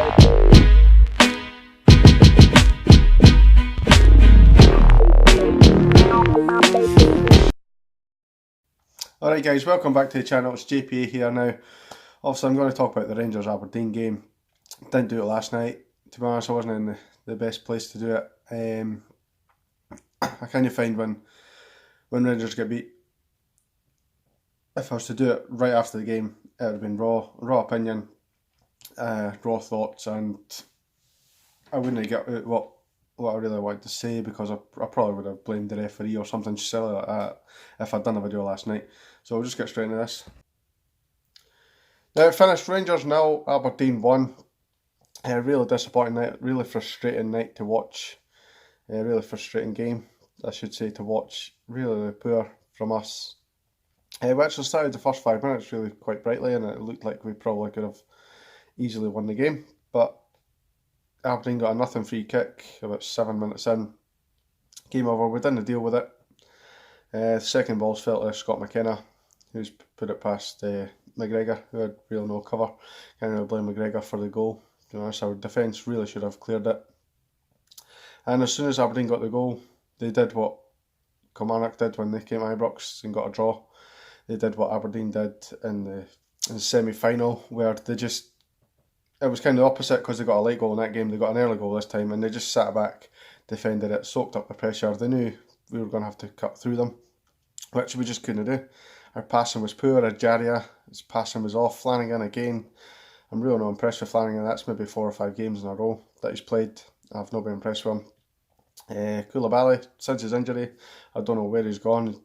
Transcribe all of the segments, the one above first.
Alright guys, welcome back to the channel. It's JPA here now. Obviously I'm going to talk about the Rangers Aberdeen game. Didn't do it last night. To be honest, I wasn't in the best place to do it. I kind of find when Rangers get beat, if I was to do it right after the game, it would have been raw opinion, raw thoughts, and I wouldn't get out what I really wanted to say, because I probably would have blamed the referee or something silly like that if I'd done a video last night. So we'll just get straight into this. Now it finished Rangers 0, Aberdeen 1. Really disappointing night, really frustrating night to watch. Really frustrating game, I should say, to watch. Really poor from us. We actually started the first 5 minutes really quite brightly, and it looked like we probably could have easily won the game. But Aberdeen got a nothing free kick about 7 minutes in. Game over, we didn't deal with it. The second ball's fell to Scott McKenna, who's put it past McGregor, who had real no cover. Can't really blame McGregor for the goal. To be honest, our defence really should have cleared it. And as soon as Aberdeen got the goal, they did what Kilmarnock did when they came to Ibrox and got a draw. They did what Aberdeen did in the semi-final, where they just... It was kind of the opposite, because they got a late goal in that game. They got an early goal this time, and they just sat back, defended it, soaked up the pressure. They knew we were going to have to cut through them, which we just couldn't do. Our passing was poor. Ajaria, his passing was off. Flanagan again. I'm really not impressed with Flanagan. That's maybe 4 or 5 games in a row that he's played. I've not been impressed with him. Coulibaly, since his injury, I don't know where he's gone.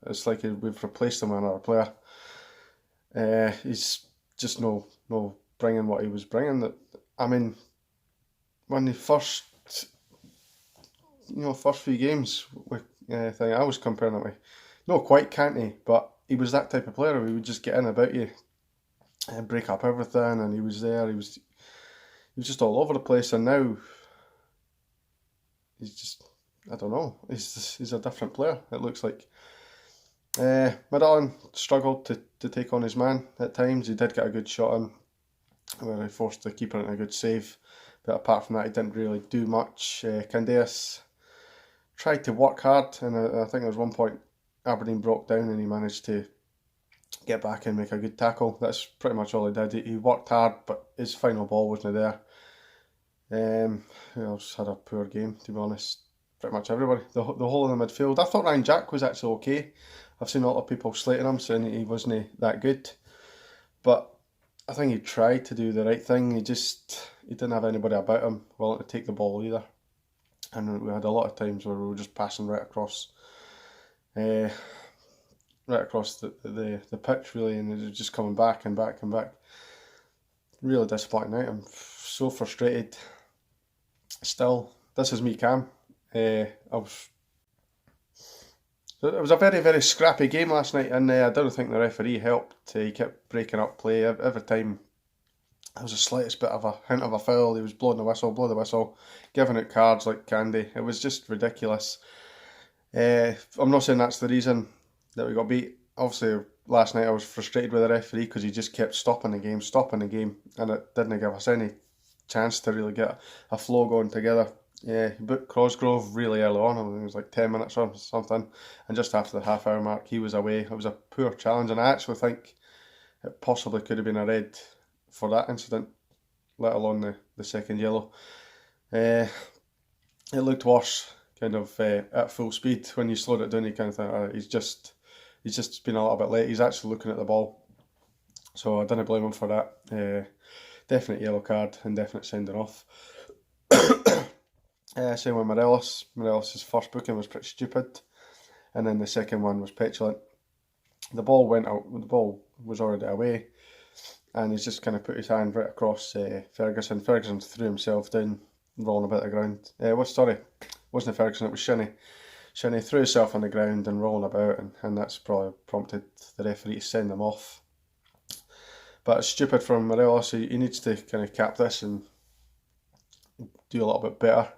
It's like we've replaced him with another player. He's just no bringing what he was bringing. I mean, when the first few games with thing, I was comparing him with, not quite Canty, but he was that type of player. He would just get in about you and break up everything, and he was there. He was just all over the place, and now he's just, I don't know. He's a different player, it looks like. Madalin struggled to take on his man at times. He did get a good shot in, where he forced the keeper into a good save, but apart from that he didn't really do much. Candeas tried to work hard, and I think there was one point Aberdeen broke down and he managed to get back and make a good tackle. That's pretty much all he did. He worked hard, but his final ball wasn't there. Who else had a poor game, to be honest? Pretty much everybody. The whole of the midfield. I thought Ryan Jack was actually okay. I've seen a lot of people slating him, saying he wasn't that good, but I think he tried to do the right thing. He didn't have anybody about him willing to take the ball either, and we had a lot of times where we were just passing right across the pitch really, and it was just coming back and back and back. Really disappointing night. I'm so frustrated. Still, this is me, Cam. It was a very, very scrappy game last night, and I don't think the referee helped. He kept breaking up play every time. There was the slightest bit of a hint of a foul, he was blowing the whistle, blow the whistle, giving out cards like candy. It was just ridiculous. I'm not saying that's the reason that we got beat. Obviously, last night I was frustrated with the referee because he just kept stopping the game, and it didn't give us any chance to really get a flow going together. He booked Cosgrove really early on. I think it was like 10 minutes or something, and just after the half-hour mark he was away. It was a poor challenge, and I actually think it possibly could have been a red for that incident, let alone the second yellow. It looked worse, kind of at full speed. When you slowed it down, you kind of think, he's just been a little bit late. He's actually looking at the ball, so I didn't blame him for that. Definite yellow card and definite sending off. Same with Morelos. Morelos' first booking was pretty stupid, and then the second one was petulant. The ball went out, the ball was already away, and he's just kind of put his hand right across Ferguson. Ferguson threw himself down, rolling about the ground. Wasn't Ferguson, it was Shinnie. Shinnie threw himself on the ground and rolling about, and that's probably prompted the referee to send them off. But it's stupid from Morelos. He needs to kind of cap this and do a little bit better.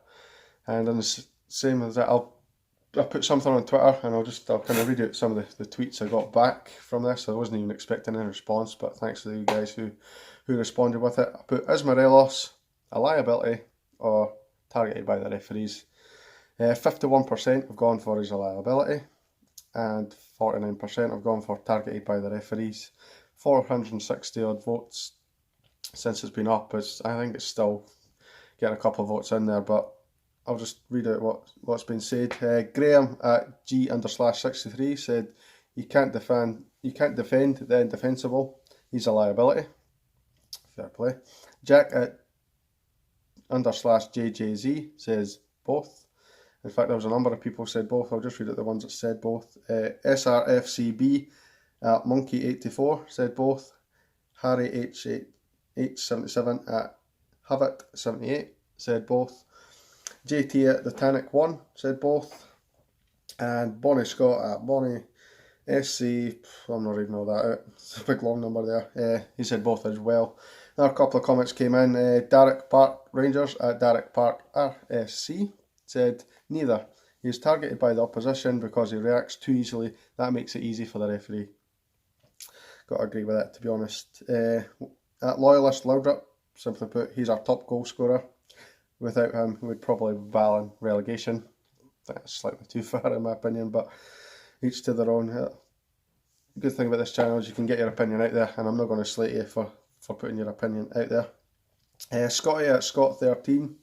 And then the same as that, I'll put something on Twitter, and I'll kind of read out some of the tweets I got back from this. I wasn't even expecting any response, but thanks to you guys who responded with it. I put, is Morelos a liability or targeted by the referees. 51% have gone for his a liability, and 49% have gone for targeted by the referees. 460 odd votes since it's been up. I think it's still getting a couple of votes in there, but I'll just read out what's been said. Graham at G_63 said, you can't defend the indefensible. He's a liability. Fair play. Jack at _JJZ says both. In fact, there was a number of people who said both. I'll just read out the ones that said both. SRFCB at Monkey84 said both. Harry H77 at Havit78 said both. JT at the Titanic1 said both. And Bonnie Scott at Bonnie SC, I'm not reading all that out, it's a big long number there, he said both as well. Another couple of comments came in. Derek Park Rangers at Derek Park RSC said neither. He is targeted by the opposition because he reacts too easily. That makes it easy for the referee. Got to agree with that, to be honest. At Loyalist Loudrip, simply put, he's our top goal scorer. Without him, we'd probably battle in relegation. That's slightly too far in my opinion, but each to their own. The good thing about this channel is you can get your opinion out there, and I'm not going to slate you for putting your opinion out there. Scotty at Scott13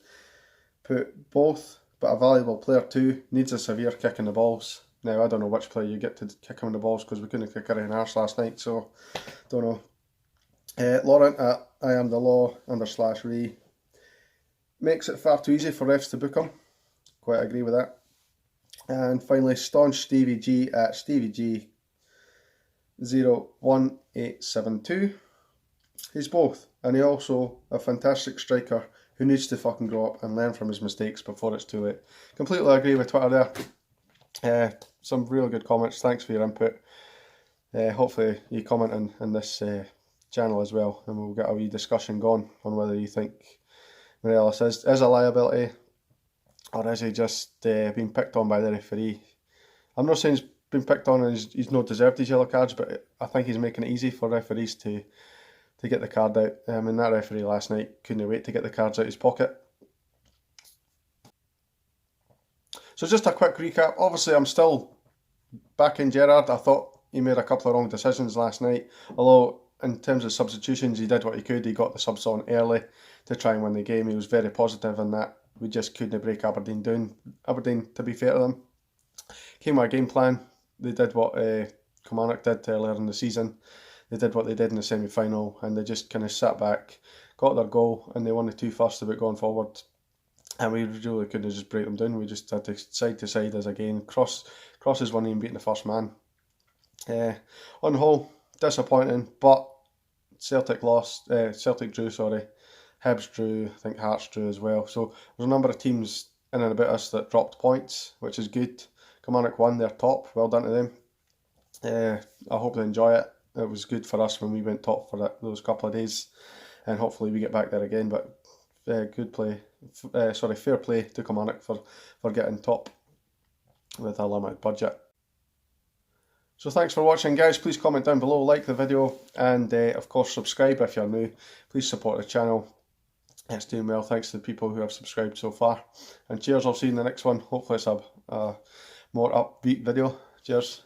put both, but a valuable player too, needs a severe kick in the balls. Now, I don't know which player you get to kick him in the balls because we couldn't kick her in arse last night, so don't know. Laurent at I am the law _re makes it far too easy for refs to book him. Quite agree with that. And finally, Staunch Stevie G at Stevie G 01872. He's both, and he's also a fantastic striker who needs to fucking grow up and learn from his mistakes before it's too late. Completely agree with Twitter there. Some real good comments. Thanks for your input. Hopefully you comment on this channel as well, and we'll get a wee discussion going on whether you think Morelos is a liability, or is he just being picked on by the referee. I'm not saying he's been picked on and he's not deserved his yellow cards, but I think he's making it easy for referees to get the card out. And that referee last night couldn't wait to get the cards out his pocket. So just a quick recap. Obviously, I'm still backing Gerrard. I thought he made a couple of wrong decisions last night, although in terms of substitutions, he did what he could. He got the subs on early to try and win the game. He was very positive in that. We just couldn't break Aberdeen down. Aberdeen, to be fair to them, came with a game plan. They did what Kilmarnock did earlier in the season. They did what they did in the semi-final, and they just kind of sat back, got their goal, and they won the 2-1 about going forward. And we really couldn't just break them down. We just had to side as again. Crosses winning and beating the first man. On the whole, disappointing, but Celtic lost. Celtic drew, sorry. Hibs drew, I think Hearts drew as well. So there's a number of teams in and about us that dropped points, which is good. Kilmarnock won their top, well done to them. I hope they enjoy it. It was good for us when we went top for those couple of days, and hopefully we get back there again. But good play, fair play to Kilmarnock for getting top with a limited budget. So thanks for watching, guys. Please comment down below, like the video, and of course subscribe if you're new. Please support the channel. It's doing well, thanks to the people who have subscribed so far. And cheers, I'll see you in the next one. Hopefully it's a more upbeat video. Cheers.